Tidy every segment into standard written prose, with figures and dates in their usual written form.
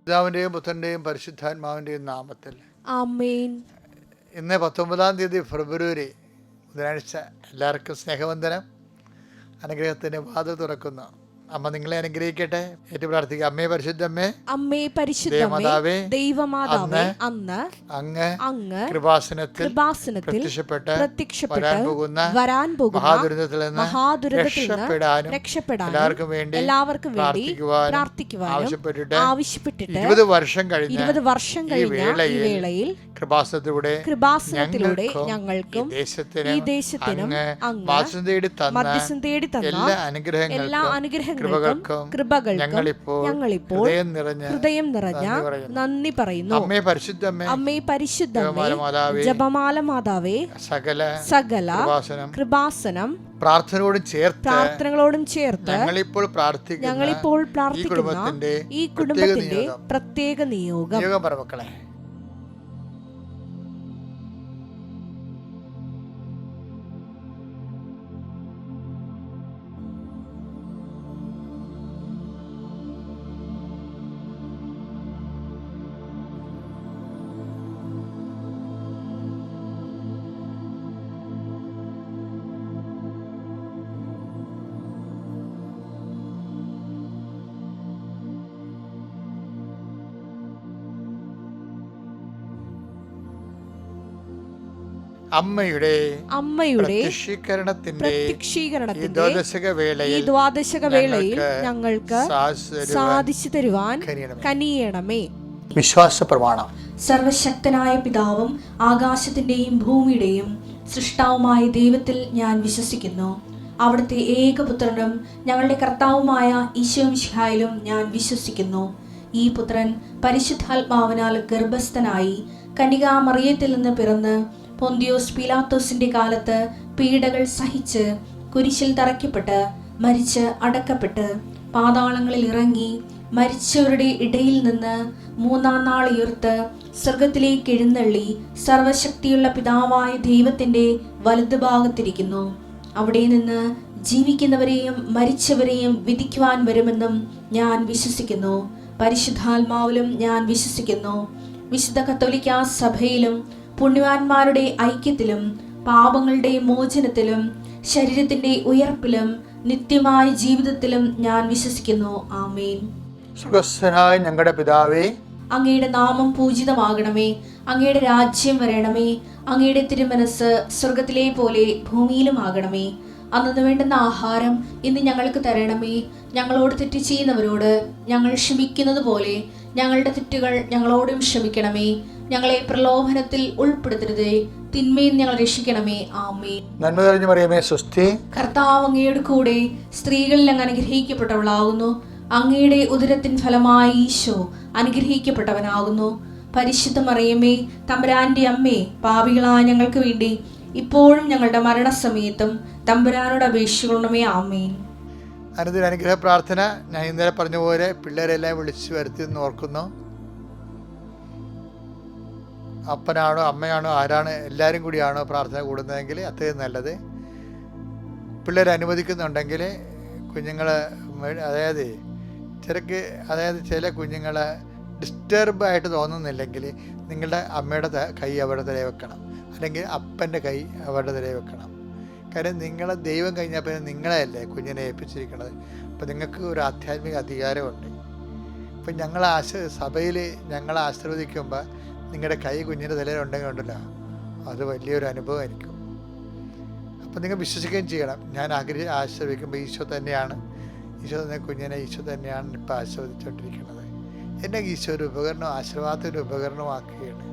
പിതാവിൻ്റെയും പുത്രൻ്റെയും പരിശുദ്ധാത്മാവിൻ്റെയും നാമത്തിൽ ആമേൻ. ഇന്ന് 19 ഫെബ്രുവരി ബുധനാഴ്ച. എല്ലാവർക്കും സ്നേഹവന്ദനം. അനുഗ്രഹത്തിന് വാതിൽ തുറക്കുന്നു. അമ്മ നിങ്ങളെ അനുഗ്രഹിക്കട്ടെ. ഏറ്റു പ്രാർത്ഥിക്കുക. അമ്മേ പരിശുദ്ധമ്മേ, അമ്മേ പരിശുദ്ധമേ, ദൈവമാതാവേ, അന്ന് അങ്ങ് കൃപാസനത്തിൽ പ്രത്യക്ഷപ്പെട്ട് വരാൻ പോകുന്ന മഹാദുരന്തത്തിൽ നിന്ന് രക്ഷപ്പെടാനും എല്ലാവർക്കും വേണ്ടി പ്രാർത്ഥിക്കുവാനും ആവശ്യപ്പെട്ടിട്ട് 20 വർഷം കഴിഞ്ഞ ഈ വേളയിൽ കൃപാസനത്തിലൂടെ ഞങ്ങൾക്കും ഈ ദേശത്തിനും അങ്ങ് മധ്യസ്ഥം തേടി തന്ന എല്ലാ അനുഗ്രഹങ്ങൾക്കും ഞങ്ങളിപ്പോൾ ഹൃദയം നിറഞ്ഞ നന്ദി പറയുന്നു. അമ്മേ പരിശുദ്ധമേ, ജപമാല മാതാവേ, സകല കൃപാസനം പ്രാർത്ഥനകളോടും ചേർത്ത് ഞങ്ങളിപ്പോൾ പ്രാർത്ഥിക്കുന്ന ഈ കുടുംബത്തിന്റെ പ്രത്യേക നിയോഗം. അമ്മയുടെ പ്രത്യക്ഷീകരണത്തിന്റെ ഈ ദ്വാദശക വേളയിൽ ഞങ്ങൾക്ക് സാധിച്ചു തരുവാൻ കനിയണമേ. വിശ്വാസ പ്രമാണം. സർവശക്തനായ പിതാവും ആകാശത്തിന്റെയും ഭൂമിയുടെയും സൃഷ്ടാവുമായ ദൈവത്തിൽ ഞാൻ വിശ്വസിക്കുന്നു. അവിടുത്തെ ഏകപുത്രനും ഞങ്ങളുടെ കർത്താവുമായ ഈശോ മിശിഹായിലും ഞാൻ വിശ്വസിക്കുന്നു. ഈ പുത്രൻ പരിശുദ്ധാത്മാവിനാൽ ഗർഭസ്ഥനായി കന്യകാമറിയത്തിൽ നിന്ന് പിറന്ന് പൊന്തിയോസ് പീലാത്തോസിന്റെ കാലത്ത് പീഡകൾ സഹിച്ച് കുരിശിൽ തറയ്ക്കപ്പെട്ട് മരിച്ച് അടക്കപ്പെട്ട് പാതാളങ്ങളിൽ ഇറങ്ങി മരിച്ചവരുടെ ഇടയിൽ നിന്ന് 3-ാം നാൾ ഉയർത്ത് സ്വർഗത്തിലേക്ക് എഴുന്നള്ളി സർവശക്തിയുള്ള പിതാവായ ദൈവത്തിന്റെ വലതുഭാഗത്തിരിക്കുന്നു. അവിടെ നിന്ന് ജീവിക്കുന്നവരെയും മരിച്ചവരെയും വിധിക്കുവാൻ വരുമെന്നും ഞാൻ വിശ്വസിക്കുന്നു. പരിശുദ്ധാത്മാവിലും ഞാൻ വിശ്വസിക്കുന്നു. വിശുദ്ധ കത്തോലിക്കാ സഭയിലും പുണ്യവാന്മാരുടെ ഐക്യത്തിലും പാപങ്ങളുടെ മോചനത്തിലും ശരീരത്തിന്റെ ഉയർപ്പിലും നിത്യമായ ജീവിതത്തിലും ഞാൻ വിശ്വസിക്കുന്നു. ആമേൻ. സ്വർഗ്ഗസ്ഥനായ ഞങ്ങളുടെ പിതാവേ, അങ്ങയുടെ നാമം പൂജിതമാകണമേ. അങ്ങയുടെ രാജ്യം വരണമേ. അങ്ങയുടെ തിരുമനസ് സ്വർഗത്തിലെ പോലെ ഭൂമിയിലും ആകണമേ. അന്നു വേണ്ടുന്ന ആഹാരം ഇന്ന് ഞങ്ങൾക്ക് തരണമേ. ഞങ്ങളോട് തെറ്റ് ചെയ്യുന്നവരോട് ഞങ്ങൾ ക്ഷമിക്കുന്നത് പോലെ ഞങ്ങളുടെ തെറ്റുകൾ ഞങ്ങളോടും ക്ഷമിക്കണമേ. ഞങ്ങളെ പ്രലോഭനത്തിൽ ഉൾപ്പെടുത്തരുതേ, തിന്മയിൽ ഞങ്ങൾ രക്ഷിക്കണമേ. ആമേൻ. നന്മ നിറഞ്ഞ മറിയമേ, സ്വസ്തി. കർത്താവ് അങ്ങയുടെ കൂടെ സ്ത്രീകളിൽ അങ്ങ് അനുഗ്രഹിക്കപ്പെട്ടവളാകുന്നു. അങ്ങയുടെ ഉദരത്തിൻ ഫലമായി ഈശോ അനുഗ്രഹിക്കപ്പെട്ടവനാകുന്നു. പരിശുദ്ധ മറിയമേ, തമ്പുരാന്റെ അമ്മേ, പാപികളായ ഞങ്ങൾക്ക് വേണ്ടി ഇപ്പോഴും ഞങ്ങളുടെ മരണസമയത്തും തമ്പുരാനോട് അപേക്ഷിക്കണമേ. ആമേൻ. അനുഗ്രഹ പ്രാർത്ഥന. ഞാൻ ഇന്നലെ പറഞ്ഞ പോലെ പിള്ളേരെല്ലാം വിളിച്ചു വരുത്തി എന്ന് ഓർക്കുന്നു. അപ്പനാണോ അമ്മയാണോ ആരാണ് എല്ലാവരും കൂടിയാണോ പ്രാർത്ഥന കൂടുന്നതെങ്കിൽ അത്രയും നല്ലത്. പിള്ളേർ അനുവദിക്കുന്നുണ്ടെങ്കിൽ കുഞ്ഞുങ്ങൾ, അതായത് ചില കുഞ്ഞുങ്ങൾ ഡിസ്റ്റർബായിട്ട് തോന്നുന്നില്ലെങ്കിൽ നിങ്ങളുടെ അമ്മയുടെ കൈ അവരുടെ തലയിൽ വെക്കണം, അല്ലെങ്കിൽ അപ്പൻ്റെ കൈ അവരുടെ തലയിൽ വെക്കണം. കാര്യം നിങ്ങളെ ദൈവം കഴിഞ്ഞാൽ പിന്നെ നിങ്ങളെയല്ലേ കുഞ്ഞിനെ ഏൽപ്പിച്ചിരിക്കുന്നത്. അപ്പം നിങ്ങൾക്ക് ഒരു ആധ്യാത്മിക അധികാരമുണ്ട്. ഇപ്പം സഭയിൽ ഞങ്ങളെ ആശീർവദിക്കുമ്പോൾ നിങ്ങളുടെ കൈ കുഞ്ഞിൻ്റെ തലയിലുണ്ടെങ്കിൽ ഉണ്ടല്ലോ, അത് വലിയൊരു അനുഭവമായിരിക്കും. അപ്പം നിങ്ങൾ വിശ്വസിക്കുകയും ചെയ്യണം. ഞാൻ ആശീർവദിക്കുമ്പോൾ ഈശോ തന്നെയാണ്, ഈശോ തന്നെ കുഞ്ഞിനെ ഈശോ തന്നെയാണ് ഇപ്പോൾ ആശീർവദിച്ചുകൊണ്ടിരിക്കുന്നത്. എന്നെ ഈശോ ഒരു ഉപകരണം, ആശീർവാദത്തിൻ്റെ ഉപകരണമാക്കുകയാണ്.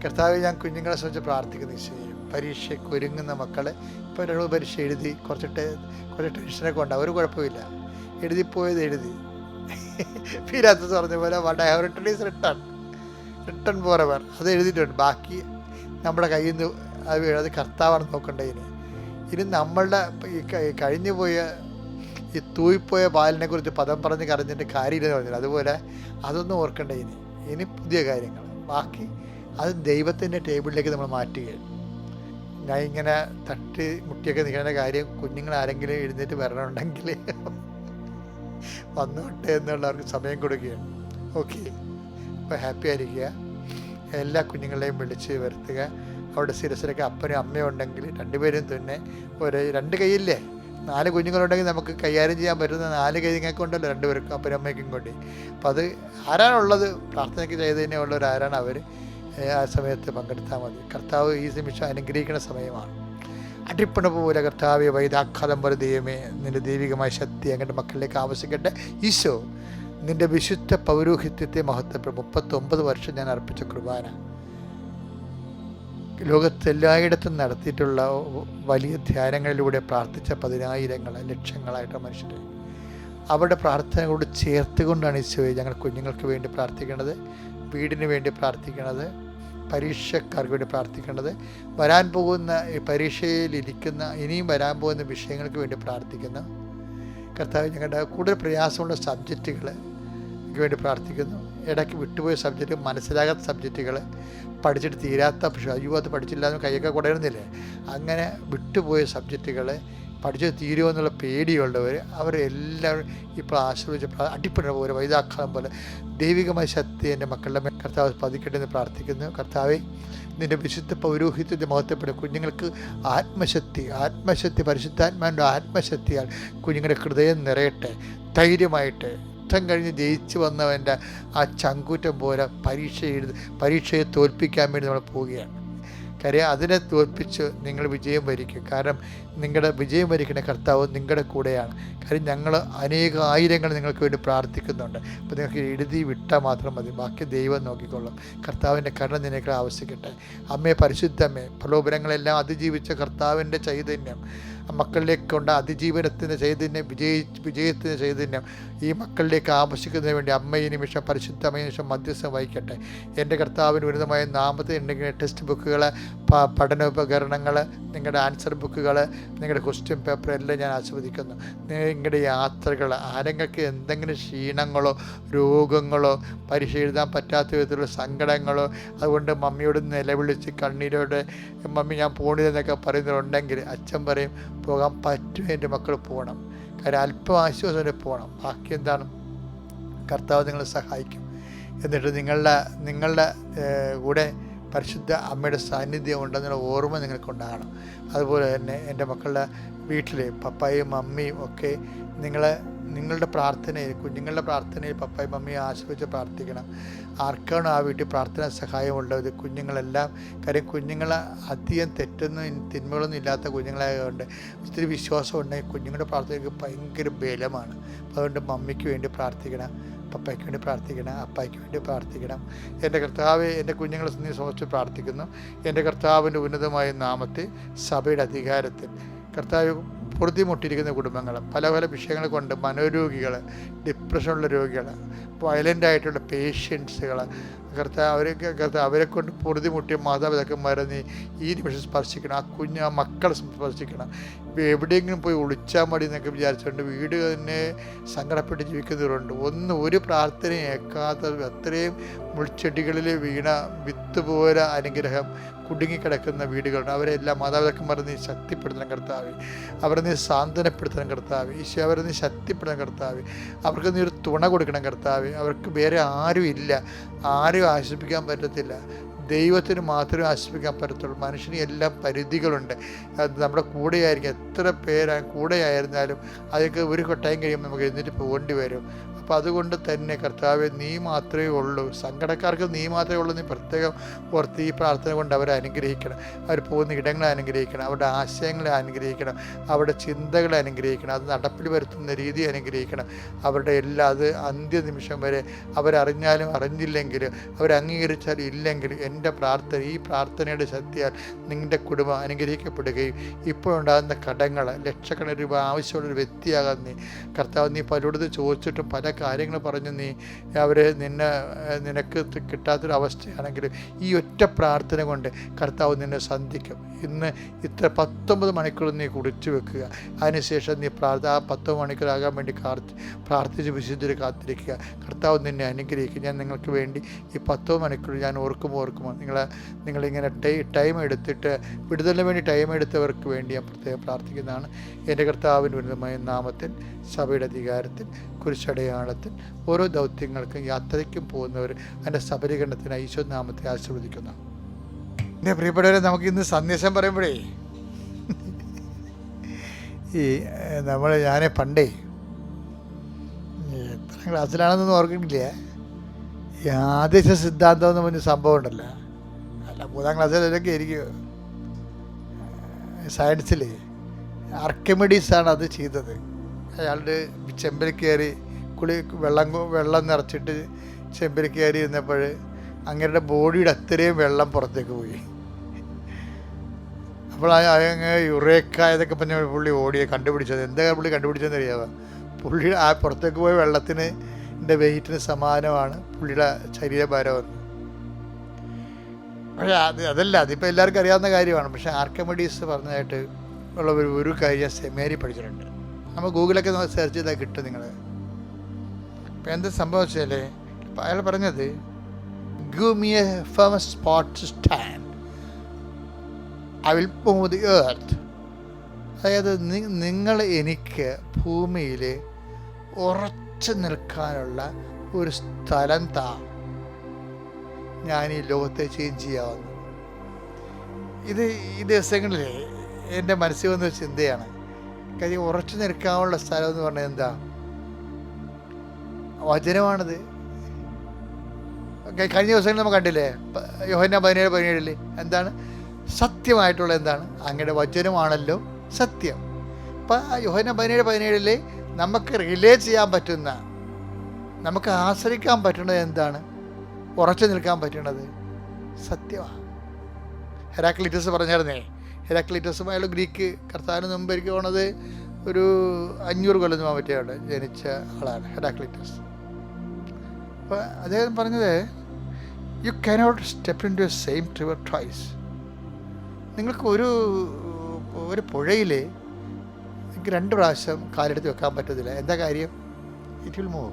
കർത്താവ്, ഞാൻ കുഞ്ഞുങ്ങളെ സംബന്ധിച്ച് പ്രാർത്ഥിക്കുന്ന ഈശോയെ, പരീക്ഷയ്ക്ക് ഒരുങ്ങുന്ന മക്കൾ ഇപ്പോൾ ഒരാൾ പരീക്ഷ എഴുതി കുറച്ച് ടെൻഷനൊക്കെ ഉണ്ടാവും, ഒരു കുഴപ്പമില്ല. എഴുതിപ്പോയത് എഴുതി. പീരാത്ത് പറഞ്ഞ പോലെ what I have written is written for ever. അത് എഴുതിയിട്ടുണ്ട്. ബാക്കി നമ്മുടെ കയ്യിൽ നിന്ന് അത് വീഴും. അത് കർത്താവാണ് നോക്കേണ്ടത്. ഇനി നമ്മളുടെ ഈ കഴിഞ്ഞു പോയ ഈ തൂയിപ്പോയ പാലിനെ കുറിച്ച് പദം പറഞ്ഞ് കരഞ്ഞിട്ട് കാര്യമില്ലെന്ന് പറഞ്ഞില്ല. അതുപോലെ അതൊന്നും ഓർക്കേണ്ട. ഇനി പുതിയ കാര്യങ്ങൾ ബാക്കി അത് ദൈവത്തിൻ്റെ ടേബിളിലേക്ക് നമ്മൾ മാറ്റുകയാണ്. ഞാൻ ഇങ്ങനെ തട്ടി മുട്ടിയൊക്കെ നിൽക്കേണ്ട കാര്യം കുഞ്ഞുങ്ങൾ ആരെങ്കിലും എഴുന്നേറ്റ് വരണമെന്നുണ്ടെങ്കിൽ വന്നോട്ടെ എന്നുള്ളവർക്ക് സമയം കൊടുക്കുകയാണ്. ഓക്കെ, അപ്പോൾ ഹാപ്പി ആയിരിക്കുക. എല്ലാ കുഞ്ഞുങ്ങളെയും വിളിച്ച് വരുത്തുക. അവിടെ ശിരസിലൊക്കെ അപ്പനും അമ്മയും ഉണ്ടെങ്കിൽ രണ്ടുപേരും തന്നെ രണ്ട് കൈയില്ലേ, 4 കുഞ്ഞുങ്ങളുണ്ടെങ്കിൽ നമുക്ക് കൈകാര്യം ചെയ്യാൻ പറ്റുന്ന 4 കൈ നിങ്ങൾക്ക് ഉണ്ടല്ലോ, രണ്ടുപേർക്കും അപ്പനും അമ്മയ്ക്കും കൊണ്ട്. അപ്പോൾ അത് ആരാണുള്ളത്, പ്രാർത്ഥനയ്ക്ക് ചൈതന്യമുള്ളവർ ആരാണ് അവർ, ആ സമയത്ത് പങ്കെടുത്താൽ മതി. കർത്താവ് ഈ നിമിഷം അനുഗ്രഹിക്കുന്ന സമയമാണ്. അടിപ്പണ പോലെ കർത്താവെ വൈദാഘാതം പോലെ ദൈവമേ, നിൻ്റെ ദൈവികമായ ശക്തി അങ്ങയുടെ മക്കളിലേക്ക് ആവശ്യിക്കട്ടെ. ഈശോ, നിൻ്റെ വിശുദ്ധ പൗരോഹിത്യത്തെ മഹത്വപ്പെടും. 39 വർഷം ഞാൻ അർപ്പിച്ച കുർബാന ലോകത്തെല്ലായിടത്തും നടത്തിയിട്ടുള്ള വലിയ ധ്യാനങ്ങളിലൂടെ പ്രാർത്ഥിച്ച 10,000 ലക്ഷങ്ങളായിട്ട് മനുഷ്യർ അവരുടെ പ്രാർത്ഥനകളോട് ചേർത്തുകൊണ്ടാണ് ഈശോയെ ഞങ്ങൾ കുഞ്ഞുങ്ങൾക്ക് വേണ്ടി പ്രാർത്ഥിക്കേണ്ടത്, വീടിന് വേണ്ടി പ്രാർത്ഥിക്കേണ്ടത്, പരീക്ഷക്കാർക്ക് വേണ്ടി പ്രാർത്ഥിക്കേണ്ടത്, വരാൻ പോകുന്ന പരീക്ഷയിലിരിക്കുന്ന ഇനിയും വരാൻ പോകുന്ന വിഷയങ്ങൾക്ക് വേണ്ടി പ്രാർത്ഥിക്കുന്നു. കർത്താവ്, ഞങ്ങളുടെ കൂടുതൽ പ്രയാസമുള്ള സബ്ജക്റ്റുകൾക്ക് വേണ്ടി പ്രാർത്ഥിക്കുന്നു. ഇടയ്ക്ക് വിട്ടുപോയ സബ്ജക്റ്റ്, മനസ്സിലാകാത്ത സബ്ജക്റ്റുകൾ, പഠിച്ചിട്ട് തീരാത്ത, പക്ഷേ അയ്യോ അത് പഠിച്ചില്ലാതെ കൈയൊക്കെ കുടയുന്നില്ലേ, അങ്ങനെ വിട്ടുപോയ സബ്ജക്റ്റുകൾ പഠിച്ച് തീരുമെന്നുള്ള പേടിയുള്ളവർ അവരെല്ലാവരും ഇപ്പോൾ ആശ്രയിച്ച് അടിപ്പെടുന്ന പോലെ വൈദാഘാതം പോലെ ദൈവികമായ ശക്തി എൻ്റെ മക്കളുടെ കർത്താവ് പതിക്കട്ടെന്ന് പ്രാർത്ഥിക്കുന്നു. കർത്താവെ, നിൻ്റെ വിശുദ്ധ പൗരോഹിത്യത്തെ മഹത്വപ്പെടും. കുഞ്ഞുങ്ങൾക്ക് ആത്മശക്തി പരിശുദ്ധാത്മാവിൻ്റെ ആത്മശക്തിയാൽ കുഞ്ഞുങ്ങളുടെ ഹൃദയം നിറയട്ടെ. ധൈര്യമായിട്ട് യുദ്ധം കഴിഞ്ഞ് ജയിച്ചു വന്നവൻ്റെ ആ ചങ്കൂറ്റം പോലെ പരീക്ഷയെ തോൽപ്പിക്കാൻ വേണ്ടി നമ്മൾ പോവുകയാണ്. കാര്യം അതിനെ തോൽപ്പിച്ച് നിങ്ങൾ വിജയം വരിക്കും. കാരണം നിങ്ങളുടെ വിജയം വരിക്കുന്ന കർത്താവ് നിങ്ങളുടെ കൂടെയാണ്. കാര്യം ഞങ്ങൾ ആയിരങ്ങൾ നിങ്ങൾക്ക് വേണ്ടി പ്രാർത്ഥിക്കുന്നുണ്ട്. അപ്പോൾ നിങ്ങൾക്ക് എഴുതി വിട്ടാൽ മാത്രം മതി, ബാക്കി ദൈവം നോക്കിക്കൊള്ളും. കർത്താവിൻ്റെ കരുണ നിനക്ക് ആവശ്യിക്കട്ടെ. അമ്മയെ, പരിശുദ്ധമ്മേ, പ്രലോഭനങ്ങളെല്ലാം അതിജീവിച്ച കർത്താവിൻ്റെ ചൈതന്യം മക്കളിലേക്ക് കൊണ്ട് അതിജീവനത്തിൻ്റെ ചൈതന്യം, വിജയത്തിൻ്റെ ചൈതന്യം ഈ മക്കളിലേക്ക് ആവശ്യിക്കുന്നതിന് വേണ്ടി അമ്മ ഈ നിമിഷം, പരിശുദ്ധമായ നിമിഷം മധ്യസ്ഥം വഹിക്കട്ടെ. എൻ്റെ കർത്താവിന് ഉന്നതമായ നാമത്തിൽ ഉണ്ടെങ്കിൽ ടെക്സ്റ്റ് ബുക്കുകൾ, പഠനോപകരണങ്ങൾ, നിങ്ങളുടെ ആൻസർ ബുക്കുകൾ, നിങ്ങളുടെ ക്വസ്റ്റ്യൻ പേപ്പർ എല്ലാം ഞാൻ ആസ്വദിക്കുന്നു. നിങ്ങളുടെ യാത്രകൾ, ആരെങ്കിലും എന്തെങ്കിലും ക്ഷീണങ്ങളോ രോഗങ്ങളോ പരീക്ഷ എഴുതാൻ പറ്റാത്ത വിധത്തിലുള്ള സങ്കടങ്ങളോ അതുകൊണ്ട് മമ്മിയോട് നിലവിളിച്ച് കണ്ണീരോടെ മമ്മി ഞാൻ പോണില്ലെന്നൊക്കെ പറയുന്നവരുണ്ടെങ്കിൽ അച്ഛൻ പറയും, പോകാൻ പറ്റും, എൻ്റെ മക്കൾ പോകണം. കാര്യം അല്പം ആശ്വാസം പോകണം. ബാക്കി എന്താണ്, കർത്താവ് നിങ്ങളെ സഹായിക്കും. എന്നിട്ട് നിങ്ങളുടെ കൂടെ പരിശുദ്ധ അമ്മയുടെ സാന്നിധ്യം ഉണ്ടെന്നുള്ള ഓർമ്മ നിങ്ങൾക്കുണ്ടാകണം. അതുപോലെ തന്നെ എൻ്റെ മക്കളുടെ വീട്ടിൽ പപ്പായും മമ്മിയും ഒക്കെ നിങ്ങളുടെ പ്രാർത്ഥനയിൽ, കുഞ്ഞുങ്ങളുടെ പ്രാർത്ഥനയിൽ പപ്പായും മമ്മിയെ ആശ്രയിച്ച് പ്രാർത്ഥിക്കണം. ആർക്കാണ് ആ വീട്ടിൽ പ്രാർത്ഥന സഹായമുള്ളത്? കുഞ്ഞുങ്ങളെല്ലാം. കാര്യം കുഞ്ഞുങ്ങൾ അധികം തിന്മകളൊന്നും ഇല്ലാത്ത കുഞ്ഞുങ്ങളായതുകൊണ്ട് ഒത്തിരി വിശ്വാസം ഉണ്ടെങ്കിൽ കുഞ്ഞുങ്ങളുടെ പ്രാർത്ഥനയ്ക്ക് ഭയങ്കര ബലമാണ്. അതുകൊണ്ട് മമ്മിക്ക് വേണ്ടി പ്രാർത്ഥിക്കണം, പപ്പയ്ക്ക് വേണ്ടി പ്രാർത്ഥിക്കണം, അപ്പായ്ക്ക് വേണ്ടി പ്രാർത്ഥിക്കണം. എൻ്റെ കർത്താവ്, എൻ്റെ കുഞ്ഞുങ്ങളെ സമർപ്പിച്ച് പ്രാർത്ഥിക്കുന്നു. എൻ്റെ കർത്താവിൻ്റെ ഉന്നതമായ നാമത്തിൽ സഭയുടെ അധികാരത്തിൽ കർത്താവ് പൊറുതിമുട്ടിയിരിക്കുന്ന കുടുംബങ്ങൾ, പല പല വിഷയങ്ങൾ കൊണ്ട് മനോരോഗികൾ, ഡിപ്രഷനുള്ള രോഗികൾ, വയലൻ്റായിട്ടുള്ള പേഷ്യൻസുകൾ, അവരെ കൊണ്ട് പൊറുതിമുട്ടിയ മാതാപിതാക്കന്മാരെ നീ ഈ നിമിഷം സ്പർശിക്കണം. ആ മക്കളെ സ്പർശിക്കണം. എവിടെയെങ്കിലും പോയി ഒളിച്ചാൽ മതി എന്നൊക്കെ വിചാരിച്ചുകൊണ്ട് വീട് തന്നെ സങ്കടപ്പെട്ട് ജീവിക്കുന്നവരുണ്ട്. ഒരു പ്രാർത്ഥനയും ഏക്കാത്ത അത്രയും മുൾച്ചെടികളിൽ വീണ വിത്ത് പോലെ അനുഗ്രഹം കുടുങ്ങിക്കിടക്കുന്ന വീടുകളുണ്ട്. അവരെല്ലാം മാതാപിതാക്കന്മാരെ നീ ശക്തിപ്പെടുത്തണം കർത്താവേ. അവരെ നീ സാന്ത്വനപ്പെടുത്തണം കർത്താവേ. ഈശോ, അവരെ നീ ശക്തിപ്പെടുത്തണം കർത്താവേ. അവർക്ക് നീ ഒരു തുണ കൊടുക്കണം കർത്താവേ. അവർക്ക് വേറെ ആരും ഇല്ല, ആരും ആശ്വസിപ്പിക്കാൻ പറ്റത്തില്ല. ദൈവത്തിന് മാത്രമേ ആശ്വസിപ്പിക്കാൻ പറ്റത്തുള്ളൂ. മനുഷ്യന് എല്ലാം പരിധികളുണ്ട്. അത് നമ്മുടെ കൂടെയായിരിക്കും, എത്ര പേര് കൂടെയായിരുന്നാലും അതൊക്കെ ഒരു കൊട്ടായം കഴിയുമ്പോൾ നമുക്ക് എന്നിട്ട് പോകേണ്ടി വരും. അപ്പോൾ അതുകൊണ്ട് തന്നെ കർത്താവെ, നീ മാത്രമേ ഉള്ളൂ. സങ്കടക്കാർക്ക് നീ മാത്രമേ ഉള്ളൂ. നീ പ്രത്യേകം ഓർത്ത് ഈ പ്രാർത്ഥന കൊണ്ട് അവരെ അനുഗ്രഹിക്കണം. അവർ പോകുന്ന ഇടങ്ങളെ അനുഗ്രഹിക്കണം, അവരുടെ ആശയങ്ങളെ അനുഗ്രഹിക്കണം, അവരുടെ ചിന്തകളെ അനുഗ്രഹിക്കണം, അത് നടപ്പിൽ വരുത്തുന്ന രീതി അനുഗ്രഹിക്കണം. അവരുടെ അത് അന്ത്യനിമിഷം വരെ അവരറിഞ്ഞാലും അറിഞ്ഞില്ലെങ്കിലും അവരംഗീകരിച്ചാലും ഇല്ലെങ്കിലും എൻ്റെ പ്രാർത്ഥന, ഈ പ്രാർത്ഥനയുടെ ശക്തിയാൽ നിങ്ങളുടെ കുടുംബം അനുഗ്രഹിക്കപ്പെടുകയും ഇപ്പോഴുണ്ടാകുന്ന കടങ്ങൾ, ലക്ഷക്കണക്കിന് രൂപ ആവശ്യമുള്ളൊരു വ്യക്തിയാകാൻ നീ കർത്താവ്, നീ പലയിടത്ത് ചോദിച്ചിട്ടും പല കാര്യങ്ങൾ പറഞ്ഞ് നീ അവരെ നിനക്ക് കിട്ടാത്തൊരവസ്ഥയാണെങ്കിൽ ഈ ഒറ്റ പ്രാർത്ഥന കൊണ്ട് കർത്താവ് നിന്നെ സന്ധിക്കും. ഇന്ന് ഇത്ര 19 മണിക്കൂർ നീ കുടിച്ചു വെക്കുക. അതിനുശേഷം നീ ആ 19 മണിക്കൂറാകാൻ വേണ്ടി പ്രാർത്ഥിച്ച് വിശുദ്ധരെ കാത്തിരിക്കുക. കർത്താവ് നിന്നെ അനുഗ്രഹിക്കുക. ഞാൻ നിങ്ങൾക്ക് വേണ്ടി ഈ 19 മണിക്കൂർ ഞാൻ ഓർക്കുമ്പോൾ ഓർക്കുമോ? നിങ്ങളിങ്ങനെ ടൈം എടുത്തിട്ട് വിടുതലിന് വേണ്ടി ടൈം എടുത്തവർക്ക് വേണ്ടി ഞാൻ പ്രത്യേകം പ്രാർത്ഥിക്കുന്നതാണ്. എൻ്റെ കർത്താവിൻ്റെ ഉന്നതമായ നാമത്തിൽ, സഭയുടെ അധികാരത്തിൽ, കുരിശടയാളത്തിൽ, ഓരോ ദൗത്യങ്ങൾക്കും യാത്രയ്ക്കും പോകുന്നവർ എൻ്റെ സബലീകരണത്തിന് ഈശോ നാമത്തെ ആശീർവദിക്കുന്നു. എൻ്റെ പ്രിയപ്പെട്ടവരെ, നമുക്കിന്ന് സന്ദേശം പറയുമ്പോഴേ ഞാൻ പണ്ടേ എത്ര ക്ലാസ്സിലാണെന്നൊന്നും ഓർക്കുന്നില്ല, ഈ ആദേശ സിദ്ധാന്തം എന്ന് പറഞ്ഞ സംഭവം ഉണ്ടല്ലോ, അല്ല 3ാം ക്ലാസ്സിലൊക്കെ ആയിരിക്കും, സയൻസിൽ ആർക്കിമിഡീസാണ് അത് ചെയ്തത്. അയാളുടെ ചെമ്പിൽ കയറി വെള്ളം നിറച്ചിട്ട് ചെമ്പിൽ കയറി ഇരുന്നപ്പോൾ അങ്ങയുടെ ബോഡിയുടെ അത്രയും വെള്ളം പുറത്തേക്ക് പോയി. അപ്പോൾ അങ്ങ് യുറേക്ക ഇതൊക്കെ പറഞ്ഞ പുള്ളി കണ്ടുപിടിച്ചത്. എന്താ പുള്ളി കണ്ടുപിടിച്ചതെന്ന് അറിയാമോ? പുള്ളിയുടെ ആ പുറത്തേക്ക് പോയ വെള്ളത്തിന് വെയിറ്റിന് സമാനമാണ് പുള്ളിയുടെ ശരീരഭാരം എന്ന്. പക്ഷേ അതല്ല, അതിപ്പോൾ എല്ലാവർക്കും അറിയാവുന്ന കാര്യമാണ്. പക്ഷേ ആർക്കിമിഡീസ് പറഞ്ഞതായിട്ട് ഉള്ള ഒരു കാര്യം സെമിനാരി പഠിച്ചിട്ടുണ്ട്. നമ്മൾ ഗൂഗിളൊക്കെ സെർച്ച് ചെയ്താൽ കിട്ടും നിങ്ങൾ. ഇപ്പം എന്താ സംഭവം വെച്ചാൽ, അയാൾ പറഞ്ഞത് give me a firm spot to stand, I will move the earth. അതായത് നിങ്ങൾ എനിക്ക് ഭൂമിയിൽ ഉറച്ചു നിൽക്കാനുള്ള ഒരു സ്ഥലം താ, ഞാൻ ഈ ലോകത്തെ ചേഞ്ച് ചെയ്യാവുന്നു. ഈ ദിവസങ്ങളിൽ എൻ്റെ മനസ്സിൽ വന്ന ചിന്തയാണ്. കാര്യം ഉറച്ചു നിൽക്കാനുള്ള സ്ഥലം എന്ന് പറഞ്ഞാൽ എന്താ? വചനമാണത്. കഴിഞ്ഞ ദിവസങ്ങളിൽ നമ്മൾ കണ്ടില്ലേ, യോഹന്നാൻ 17:17 എന്താണ്? സത്യമായിട്ടുള്ള എന്താണ്? അങ്ങയുടെ വചനമാണല്ലോ സത്യം. അപ്പം യോഹന്നാൻ 17:17 നമുക്ക് റിലേ ചെയ്യാൻ പറ്റുന്ന, നമുക്ക് ആശ്രയിക്കാൻ പറ്റുന്നത് എന്താണ്? ഉറച്ചു നിൽക്കാൻ പറ്റുന്നത് സത്യമാണ്. ഹെരാക്ലിറ്റസ് പറഞ്ഞായിരുന്നേ, ഹെരാക്ലിറ്റസും അയാൾ ഗ്രീക്ക്, കർത്താവിന് മുമ്പ് എനിക്ക് പോണത് ഒരു 500 കൊല്ലം പോകാൻ പറ്റിയാണ് ജനിച്ച ആളാണ് ഹെരാക്ലിറ്റസ്. അപ്പോൾ അദ്ദേഹം പറഞ്ഞത്, you cannot step into a same river twice. നിങ്ങൾക്ക് ഒരു പുഴയിൽ എനിക്ക് 2 പ്രാവശ്യം കാലെടുത്ത് വെക്കാൻ പറ്റത്തില്ല. എന്താ കാര്യം? It will move.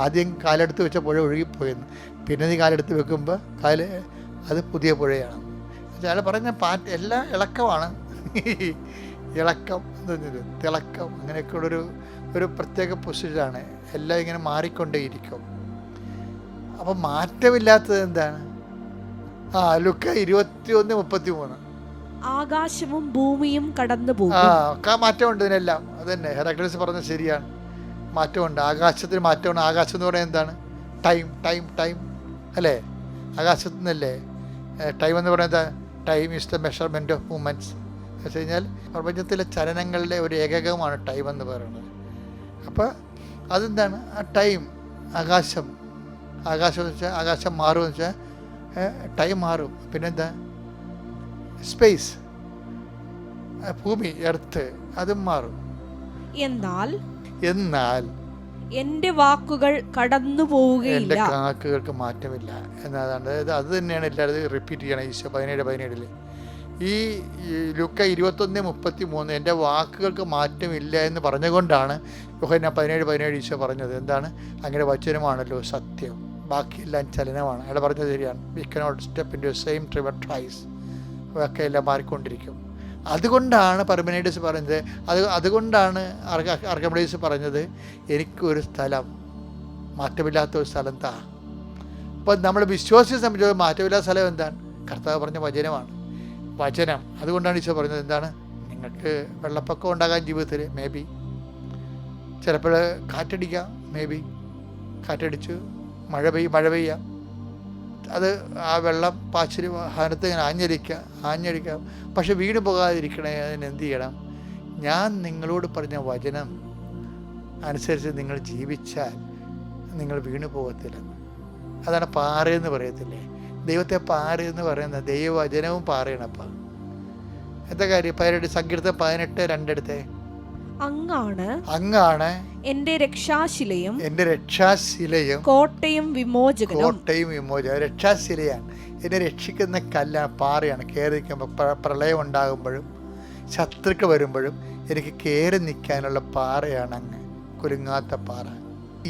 ആദ്യം കാലെടുത്ത് വെച്ച പുഴ ഒഴുകിപ്പോയെന്ന്, പിന്നെ നീ കാലെടുത്ത് വെക്കുമ്പോൾ അത് പുതിയ പുഴയാണ്. അയാൾ പറഞ്ഞ എല്ലാം ഇളക്കമാണ്. ഇളക്കം എന്ന് പറഞ്ഞത് തിളക്കം, അങ്ങനെയൊക്കെയുള്ളൊരു പ്രത്യേക പൊസിഷനാണ്. എല്ലാം ഇങ്ങനെ മാറിക്കൊണ്ടേയിരിക്കും. അപ്പം മാറ്റമില്ലാത്തത് എന്താണ്? ലുക്ക 21:33 ആകാശവും ഭൂമിയും കടന്നു പോകും. മാറ്റമുണ്ട് ഇതിനെല്ലാം. അത് തന്നെ ഹെറാക്ലിറ്റസ് പറഞ്ഞത് ശരിയാണ്. മാറ്റമുണ്ട്, ആകാശത്തിന് മാറ്റമുണ്ട്. ആകാശം എന്ന് പറയുന്നത് എന്താണ്? ടൈം അല്ലേ? ആകാശത്തു നിന്നല്ലേ ടൈം എന്ന് പറയുന്നത്? Time is the measurement of movements എന്ന് വെച്ച് കഴിഞ്ഞാൽ പ്രപഞ്ചത്തിലെ ചലനങ്ങളുടെ ഒരു ഏകകമാണ് ടൈം എന്ന് പറയുന്നത്. അപ്പോൾ അതെന്താണ്? ആ ടൈം, ആകാശം എന്ന് വെച്ചാൽ ആകാശം മാറുമെന്ന് വെച്ചാൽ ടൈം മാറും. പിന്നെന്താ? സ്പേസ്, ഭൂമി, എർത്ത്, അതും മാറും. എന്നാൽ എൻ്റെ വാക്കുകൾ കടന്നു പോവുകയില്ല. എൻ്റെ വാക്കുകൾക്ക് മാറ്റമില്ല എന്നതാണ്. അത് തന്നെയാണ് എല്ലാവരും റിപ്പീറ്റ് ചെയ്യണം. ഈശോ 17:17 ഈ ലുക്ക 21:33 എൻ്റെ വാക്കുകൾക്ക് മാറ്റമില്ല എന്ന് പറഞ്ഞുകൊണ്ടാണ് യോഹന്നാൻ 17:17 ഈശോ പറഞ്ഞത്. എന്താണ്? അങ്ങനെ വചനമാണല്ലോ സത്യം, ബാക്കിയെല്ലാം ചലനമാണ്. അയാൾ പറഞ്ഞത് ശരിയാണ്. We cannot step into same river twice. ഒക്കെ എല്ലാം മാറിക്കൊണ്ടിരിക്കും. അതുകൊണ്ടാണ് പർമെനൈഡസ് പറഞ്ഞത്, അതുകൊണ്ടാണ് ആർക്കിമിഡീസ് പറഞ്ഞത്, എനിക്കൊരു സ്ഥലം, മാറ്റമില്ലാത്തൊരു സ്ഥലം താ. അപ്പം നമ്മൾ വിശ്വാസിയെ സംബന്ധിച്ച് മാറ്റമില്ലാത്ത സ്ഥലം എന്താണ്? കർത്താവ് പറഞ്ഞ വചനമാണ്. വചനം. അതുകൊണ്ടാണ് ഈശോ പറഞ്ഞത് എന്താണ്? നിങ്ങൾക്ക് വെള്ളപ്പൊക്കം ഉണ്ടാകാൻ ജീവിതത്തിൽ, മേ ബി ചിലപ്പോൾ കാറ്റടിക്കാം, മേ ബി കാറ്റടിച്ചു മഴ പെയ്യാം. അത് ആ വെള്ളം പാച്ചിൽ വാഹനത്തെ ഇങ്ങനെ ആഞ്ഞടിക്കാം. പക്ഷെ വീണ് പോകാതിരിക്കണേ, അതിന് എന്ത് ചെയ്യണം? ഞാൻ നിങ്ങളോട് പറഞ്ഞ വചനം അനുസരിച്ച് നിങ്ങൾ ജീവിച്ചാൽ നിങ്ങൾ വീണു പോകത്തില്ല. അതാണ് പാറയെന്ന് പറയത്തില്ലേ? ദൈവത്തെ പാറയെന്ന് പറയുന്നത് ദൈവവചനവും പാറയണപ്പാ. എന്താ കാര്യം? 18 സങ്കീർത്തനം 18:2 അങ്ങാണ് എന്റെ രക്ഷാശിലയും കോട്ടയും വിമോചകനും. രക്ഷാശിലയാണ്, എന്നെ രക്ഷിക്കുന്ന കല്ലാണ്, പാറയാണ്. കയറി നിൽക്കുമ്പോൾ പ്രളയം ഉണ്ടാകുമ്പോഴും ശത്രുക്കൾ വരുമ്പോഴും എനിക്ക് കയറി നിൽക്കാനുള്ള പാറയാണ് അങ്ങ്, കുലുങ്ങാത്ത പാറ.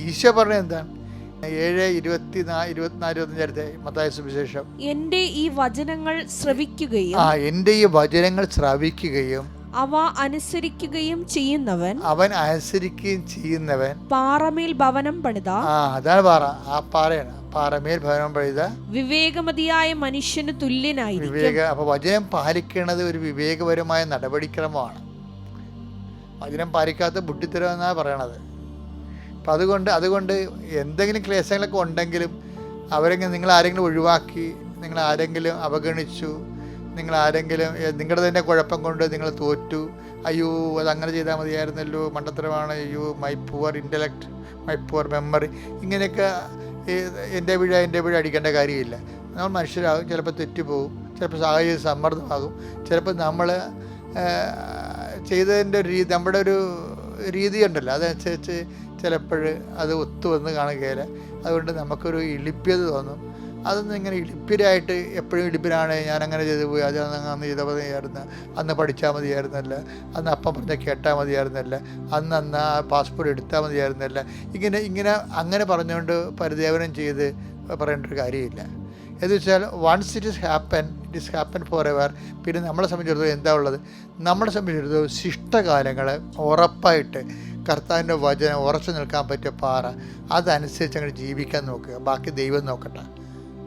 ഈശോ പറഞ്ഞത് എന്താണ്? 7:24-25 മത്തായി സുവിശേഷം. എന്റെ ഈ വചനങ്ങൾ ശ്രവിക്കുകയും എൻ്റെ ഈ വചനങ്ങൾ ശ്രവിക്കുകയും അവ അനുസരിക്കുകയും ചെയ്യുന്നവൻ പാറമേൽ ഭവനം പണിത അതാണ് പാറ. ആ പാറയാണ് പാറമേൽ ഭവനം പണിത വിവേകമതിയായ മനുഷ്യന് തുല്യനായിരിക്കും. അപ്പൊ വചനം പാലിക്കുന്നത് ഒരു വിവേകപരമായ നടപടിക്രമമാണ്. വചനം പാലിക്കാത്ത ബുദ്ധിത്തരം എന്നാണ് പറയണത്. അപ്പം അതുകൊണ്ട് എന്തെങ്കിലും ക്ലേശങ്ങളൊക്കെ ഉണ്ടെങ്കിലും നിങ്ങൾ ആരെങ്കിലും ഒഴിവാക്കി, നിങ്ങൾ ആരെങ്കിലും അവഗണിച്ചു, നിങ്ങൾ ആരെങ്കിലും നിങ്ങളുടെ തന്നെ കുഴപ്പം കൊണ്ട് നിങ്ങൾ തോറ്റു, അയ്യോ അതങ്ങനെ ചെയ്താൽ മതിയായിരുന്നല്ലോ, മണ്ടത്തരമാണ്, അയ്യോ my poor intellect, my poor memory, ഇങ്ങനെയൊക്കെ എൻ്റെ വീഴ അടിക്കേണ്ട കാര്യമില്ല. നമ്മൾ മനുഷ്യരാകും, ചിലപ്പോൾ തെറ്റുപോകും, ചിലപ്പോൾ സാഹചര്യ സമ്മർദ്ദമാകും, ചിലപ്പോൾ നമ്മൾ ചെയ്തതിൻ്റെ നമ്മുടെ ഒരു രീതി ഉണ്ടല്ലോ, അതനുസരിച്ച് ചിലപ്പോൾ അത് ഒത്തുവന്ന് കാണുകയില്ല. അതുകൊണ്ട് നമുക്കൊരു ഇളിപ്യത തോന്നും. അതൊന്നും ഇങ്ങനെ ഇളിപ്യരായിട്ട് എപ്പോഴും ഇളിപ്പിലാണ്, ഞാനങ്ങനെ ചെയ്തു പോയി, അത് അന്ന് ചെയ്താൽ മതിയായിരുന്നു, അന്ന് പഠിച്ചാൽ മതിയായിരുന്നല്ല, അന്ന് അപ്പം പറഞ്ഞാൽ കേട്ടാൽ മതിയായിരുന്നല്ല, അന്ന് ആ പാസ്പോർട്ട് എടുത്താൽ മതിയായിരുന്നല്ല, അങ്ങനെ പറഞ്ഞുകൊണ്ട് പരിദേവനം ചെയ്ത് പറയേണ്ട ഒരു കാര്യമില്ല. എന്ന് വെച്ചാൽ once it is happen forever. പിന്നെ നമ്മളെ സംബന്ധിച്ചിടത്തോളം എന്താ ഉള്ളത്? നമ്മളെ സംബന്ധിച്ചിടത്തോളം ശിഷ്ടകാലങ്ങൾ ഉറപ്പായിട്ട് കർത്താവിൻ്റെ വചനം ഉറച്ചു നിൽക്കാൻ പറ്റിയ പാറ, അതനുസരിച്ച് അങ്ങോട്ട് ജീവിക്കാൻ നോക്കുക. ബാക്കി ദൈവം നോക്കട്ടെ.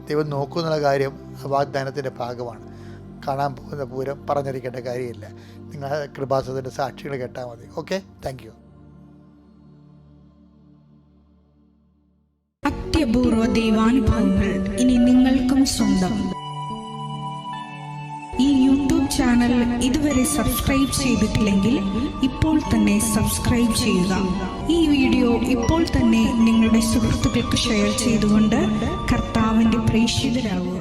ദൈവം നോക്കുന്നുള്ള കാര്യം വാഗ്ദാനത്തിൻ്റെ ഭാഗമാണ്. കാണാൻ പോകുന്ന പൂരം പറഞ്ഞിരിക്കേണ്ട കാര്യമില്ല. നിങ്ങൾ കൃപാസനത്തിൻ്റെ സാക്ഷികൾ കേട്ടാൽ മതി. Okay, thank you. അത്യപൂർവ ദൈവാനുഭവങ്ങൾ ഇനി നിങ്ങൾക്കും സ്വന്തം. ഈ യൂട്യൂബ് ചാനൽ ഇതുവരെ സബ്സ്ക്രൈബ് ചെയ്തിട്ടില്ലെങ്കിൽ ഇപ്പോൾ തന്നെ സബ്സ്ക്രൈബ് ചെയ്യുക. ഈ വീഡിയോ ഇപ്പോൾ തന്നെ നിങ്ങളുടെ സുഹൃത്തുക്കൾക്ക് ഷെയർ ചെയ്തുകൊണ്ട് കർത്താവിൻ്റെ പ്രേക്ഷിതരാകുക.